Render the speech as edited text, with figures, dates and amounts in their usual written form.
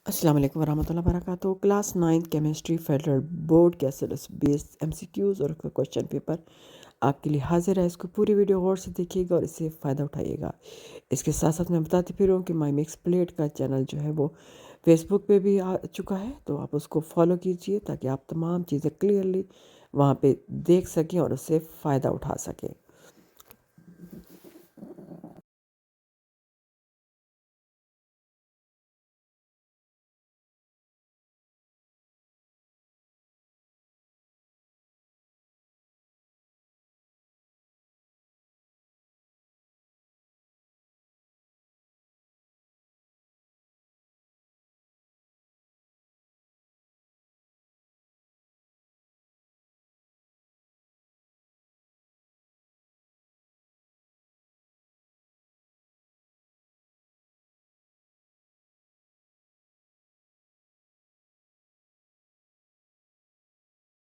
अस्सलाम वालेकुम वरहमतुल्लाहि वबरकातुहू। क्लास 9 केमिस्ट्री फेडरल बोर्ड के सिलेबस बेस्ड एमसीक्यूज़ और क्वेश्चन पेपर आपके लिए हाजिर है। इसको पूरी वीडियो गौर से देखिएगा और इससे फ़ायदा उठाइएगा। इसके साथ साथ मैं बताती फिर हूँ कि माई मिक्स प्लेट का चैनल जो है वो फेसबुक पे भी आ चुका है, तो आप उसको फॉलो कीजिए ताकि आप तमाम चीज़ें क्लियरली वहाँ पे देख सकें और उससे फ़ायदा उठा सकें।